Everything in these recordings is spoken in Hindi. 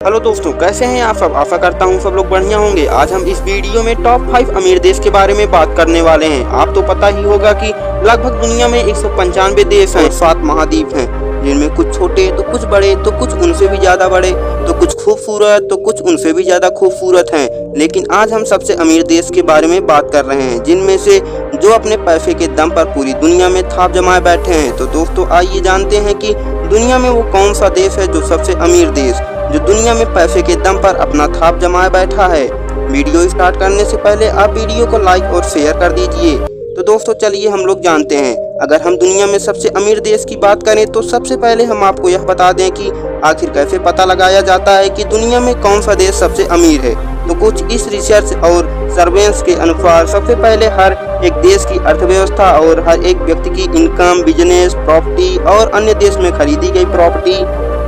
हेलो दोस्तों, कैसे हैं आप सब। आशा करता हूँ सब लोग बढ़िया होंगे। आज हम इस वीडियो में टॉप 5 अमीर देश के बारे में बात करने वाले हैं। आप तो पता ही होगा कि लगभग दुनिया में 195 देश हैं, 7 महाद्वीप हैं, जिनमें कुछ छोटे तो कुछ बड़े तो कुछ उनसे भी ज्यादा बड़े तो कुछ खूबसूरत तो कुछ उनसे भी ज्यादा खूबसूरत हैं। लेकिन आज हम सबसे अमीर देश के बारे में बात कर रहे हैं, जिनमें से जो अपने पैसे के दम पर पूरी दुनिया में थाप जमाए बैठे हैं। तो दोस्तों आइए जानते हैं कि दुनिया में वो कौन सा देश है जो सबसे अमीर देश, जो दुनिया में पैसे के दम पर अपना थाप जमाए बैठा है। वीडियो स्टार्ट करने से पहले आप वीडियो को लाइक और शेयर कर दीजिए। तो दोस्तों चलिए हम लोग जानते हैं। अगर हम दुनिया में सबसे अमीर देश की बात करें तो सबसे पहले हम आपको यह बता दें कि आखिर कैसे पता लगाया जाता है कि दुनिया में कौन सा देश सबसे अमीर है। तो कुछ इस रिसर्च और सर्वेलेंस के अनुसार सबसे पहले हर एक देश की अर्थव्यवस्था और हर एक व्यक्ति की इनकम, बिजनेस, प्रॉपर्टी और अन्य देश में खरीदी गई प्रॉपर्टी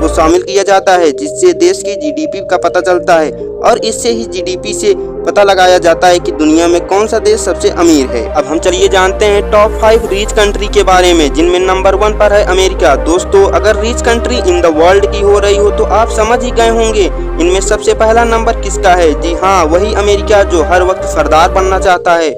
को शामिल किया जाता है, जिससे देश की जीडीपी का पता चलता है और इससे ही जीडीपी से पता लगाया जाता है कि दुनिया में कौन सा देश सबसे अमीर है। अब हम चलिए जानते हैं टॉप 5 रिच कंट्री के बारे में, जिनमें नंबर 1 पर है अमेरिका। दोस्तों अगर rich country in the world की हो रही हो तो आप समझ ही गए होंगे इनमें सबसे पहला नंबर किसका है। जी हाँ, वही अमेरिका जो हर वक्त सरदार बनना चाहता है।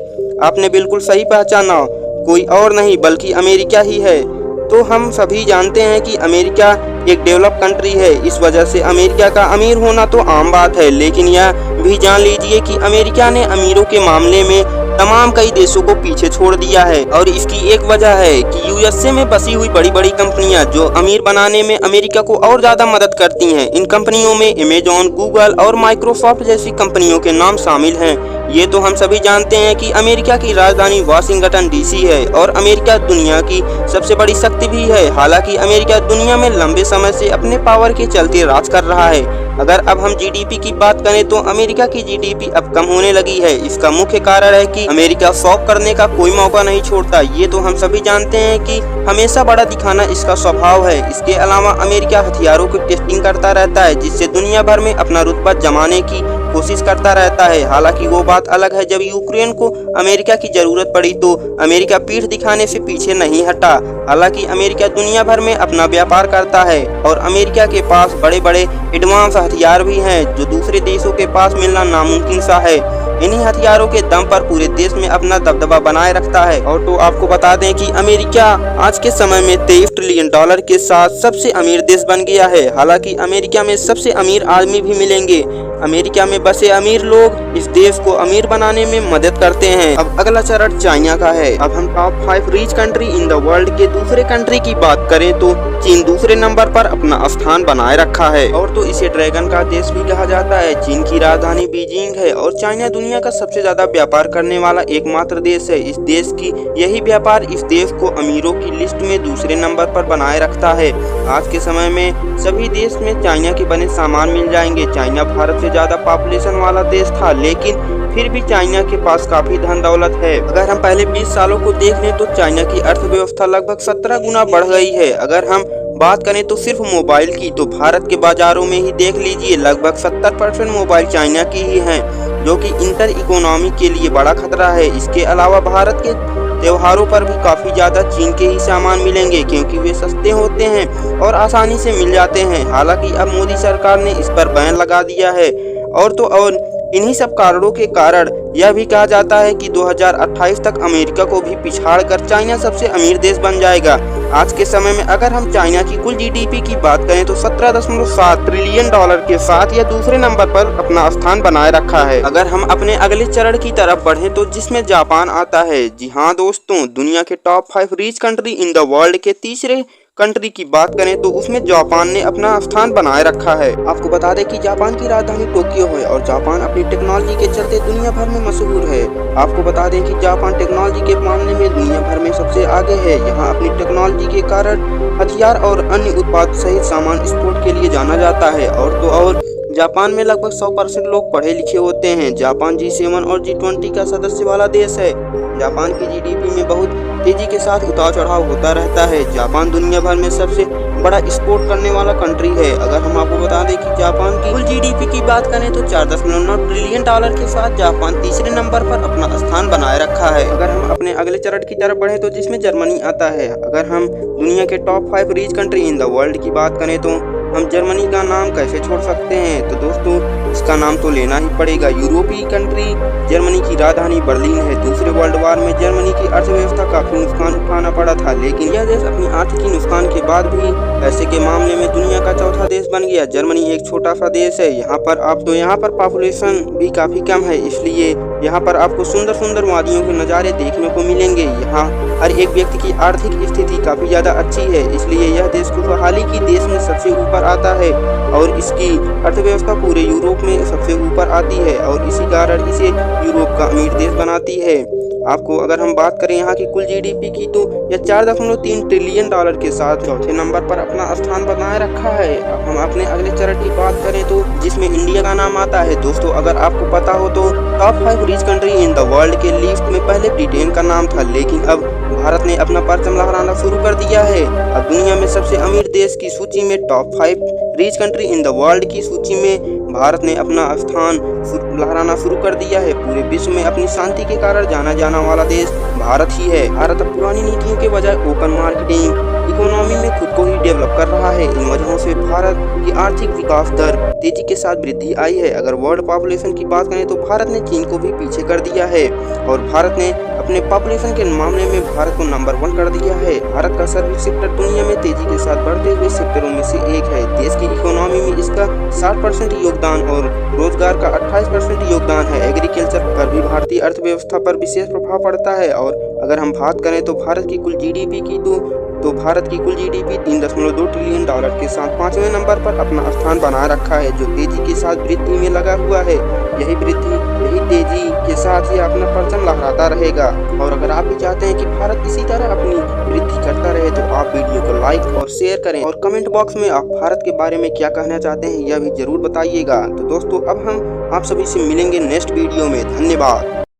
आपने बिल्कुल सही पहचाना, कोई और नहीं बल्कि अमेरिका ही है। तो हम सभी जानते हैं कि अमेरिका एक डेवलप कंट्री है, इस वजह से अमेरिका का अमीर होना तो आम बात है। लेकिन यह भी जान लीजिए कि अमेरिका ने अमीरों के मामले में तमाम कई देशों को पीछे छोड़ दिया है और इसकी एक वजह है कि यूएसए में बसी हुई बड़ी बड़ी कंपनियां जो अमीर बनाने में अमेरिका को और ज्यादा मदद करती हैं। इन कंपनियों में अमेजॉन, गूगल और माइक्रोसॉफ्ट जैसी कंपनियों के नाम शामिल हैं। ये तो हम सभी जानते हैं कि अमेरिका की राजधानी वाशिंगटन डीसी है और अमेरिका दुनिया की सबसे बड़ी शक्ति भी है। हालांकि अमेरिका दुनिया में लंबे समय से अपने पावर के चलते राज कर रहा है। अगर अब हम जीडीपी की बात करें तो अमेरिका की जीडीपी अब कम होने लगी है। इसका मुख्य कारण है कि अमेरिका शॉक करने का कोई मौका नहीं छोड़ता। ये तो हम सभी जानते हैं कि हमेशा बड़ा दिखाना इसका स्वभाव है। इसके अलावा अमेरिका हथियारों की टेस्टिंग करता रहता है, जिससे दुनिया भर में अपना रुतबा जमाने की कोशिश करता रहता है। हालांकि वो बात अलग है, जब यूक्रेन को अमेरिका की जरूरत पड़ी तो अमेरिका पीठ दिखाने से पीछे नहीं हटा। हालांकि अमेरिका दुनिया भर में अपना व्यापार करता है और अमेरिका के पास बड़े बड़े एडवांस हथियार भी हैं जो दूसरे देशों के पास मिलना नामुमकिन सा है। इन्हीं हथियारों के दम पर पूरे देश में अपना दबदबा बनाए रखता है। और तो आपको बता दें कि अमेरिका आज के समय में $23 ट्रिलियन के साथ सबसे अमीर देश बन गया है। हालांकि अमेरिका में सबसे अमीर आदमी भी मिलेंगे। अमेरिका में बसे अमीर लोग इस देश को अमीर बनाने में मदद करते हैं। अब अगला चरण चाइना का है। अब हम top 5 rich country in the world के दूसरे कंट्री की बात करें तो चीन दूसरे नंबर पर अपना स्थान बनाए रखा है और तो इसे ड्रैगन का देश भी कहा जाता है। चीन की राजधानी बीजिंग है और चाइना दुनिया का सबसे ज्यादा व्यापार करने वाला एकमात्र देश है। इस देश की यही व्यापार इस देश को अमीरों की लिस्ट में दूसरे नंबर पर बनाए रखता है। आज के समय में सभी देश में चाइना के बने सामान मिल जाएंगे। चाइना भारत से ज्यादा पॉपुलेशन वाला देश था, लेकिन फिर भी चाइना के पास काफी धन दौलत है। अगर हम पहले 20 सालों को देख लें तो चाइना की अर्थव्यवस्था लगभग 17 गुना बढ़ गई है। अगर हम बात करें तो सिर्फ मोबाइल की तो भारत के बाजारों में ही देख लीजिए, लगभग 70% मोबाइल चाइना की ही हैं, जो कि इंटर इकोनॉमी के लिए बड़ा खतरा है। इसके अलावा भारत के त्योहारों पर भी काफी ज्यादा चीन के ही सामान मिलेंगे, क्योंकि वे सस्ते होते हैं और आसानी से मिल जाते हैं। हालांकि अब मोदी सरकार ने इस पर बैन लगा दिया है और इन्हीं सब कारणों के कारण यह भी कहा जाता है कि 2028 तक अमेरिका को भी पिछाड़कर चाइना सबसे अमीर देश बन जाएगा। आज के समय में अगर हम चाइना की कुल जीडीपी की बात करें तो $17.7 ट्रिलियन के साथ यह दूसरे नंबर पर अपना स्थान बनाए रखा है। अगर हम अपने अगले चरण की तरफ बढ़ें तो जिसमें जापान आता है। जी हाँ दोस्तों, दुनिया के top 5 rich country in the world के तीसरे कंट्री की बात करें तो उसमें जापान ने अपना स्थान बनाए रखा है। आपको बता दें कि जापान की राजधानी टोक्यो है और जापान अपनी टेक्नोलॉजी के चलते दुनिया भर में मशहूर है। आपको बता दें कि जापान टेक्नोलॉजी के मामले में दुनिया भर में सबसे आगे है। यहाँ अपनी टेक्नोलॉजी के कारण हथियार और अन्य उत्पाद सहित सामान एक्सपोर्ट के लिए जाना जाता है। और जापान में लगभग 100% लोग पढ़े लिखे होते हैं। जापान G7 और G20 का सदस्य वाला देश है। जापान की जीडीपी में बहुत तेजी के साथ उतार चढ़ाव होता रहता है। जापान दुनिया भर में सबसे बड़ा एक्सपोर्ट करने वाला कंट्री है। अगर हम आपको बता दें कि जापान की कुल जीडीपी की बात करें तो $4.9 ट्रिलियन के साथ जापान तीसरे नंबर पर अपना स्थान बनाए रखा है। अगर हम अपने अगले चरण की तरफ बढ़े तो जिसमें जर्मनी आता है। अगर हम दुनिया के top 5 rich country in the world की बात करें तो हम जर्मनी का नाम कैसे छोड़ सकते हैं। तो दोस्तों इसका नाम तो लेना ही पड़ेगा। यूरोपीय कंट्री जर्मनी की राजधानी बर्लिन है। दूसरे वर्ल्ड वार में जर्मनी की अर्थव्यवस्था काफी नुकसान उठाना पड़ा था, लेकिन यह देश अपनी आर्थिक नुकसान के बाद भी पैसे के मामले में दुनिया का चौथा देश बन गया। जर्मनी एक छोटा सा देश है। यहाँ पर पॉपुलेशन भी काफी कम है, इसलिए यहाँ पर आपको सुंदर सुंदर वादियों के नज़ारे देखने को मिलेंगे। यहाँ हर एक व्यक्ति की आर्थिक स्थिति काफी ज्यादा अच्छी है, इसलिए यह देश खुशहाली की देश में सबसे ऊपर आता है और इसकी अर्थव्यवस्था पूरे यूरोप में सबसे ऊपर आती है और इसी कारण इसे यूरोप का अमीर देश बनाती है। आपको अगर हम बात करें यहाँ की कुल जीडीपी की, तो यह 4.3 ट्रिलियन डॉलर के साथ चौथे नंबर पर अपना स्थान बनाए रखा है। अब हम अपने अगले चरण की बात करें तो जिसमें इंडिया का नाम आता है। दोस्तों अगर आपको पता हो तो top 5 rich country in the world के लिस्ट में पहले ब्रिटेन का नाम था, लेकिन अब भारत ने अपना परचम लहराना शुरू कर दिया है। अब दुनिया में सबसे अमीर देश की सूची में top 5 rich country in the world की सूची में भारत ने अपना स्थान लहराना शुरू कर दिया है। पूरे विश्व में अपनी शांति के कारण जाना जाने वाला देश भारत ही है। भारत अब पुरानी नीतियों के बजाय ओपन मार्केटिंग इकोनॉमी में खुद को ही डेवलप कर रहा है। इन वजहों से भारत की आर्थिक विकास दर तेजी के साथ वृद्धि आई है। अगर वर्ल्ड पॉपुलेशन की बात करें तो भारत ने चीन को भी पीछे कर दिया है और भारत ने अपने पॉपुलेशन के मामले में भारत को नंबर 1 कर दिया है। भारत का सर्विस सेक्टर दुनिया में तेजी के साथ बढ़ते हुए सेक्टरों में से एक है। देश की इकोनॉमी में इसका 60% योगदान और रोजगार का 28% योगदान है। एग्रीकल्चर पर भी भारतीय अर्थव्यवस्था पर विशेष प्रभाव पड़ता है। और अगर हम बात करें तो भारत की कुल जीडीपी की तो भारत की कुल जीडीपी 3.2 ट्रिलियन डॉलर के साथ 5वें नंबर पर अपना स्थान बनाए रखा है, जो तेजी के साथ वृद्धि में लगा हुआ है। यही तेजी के साथ ही अपना परचम लहराता रहेगा। और अगर आप भी चाहते हैं कि भारत इसी तरह अपनी वृद्धि करता रहे तो आप वीडियो को लाइक और शेयर करें और कमेंट बॉक्स में आप भारत के बारे में क्या कहना चाहते हैं यह भी जरूर बताइएगा। तो दोस्तों अब हम आप सभी से मिलेंगे नेक्स्ट वीडियो में। धन्यवाद।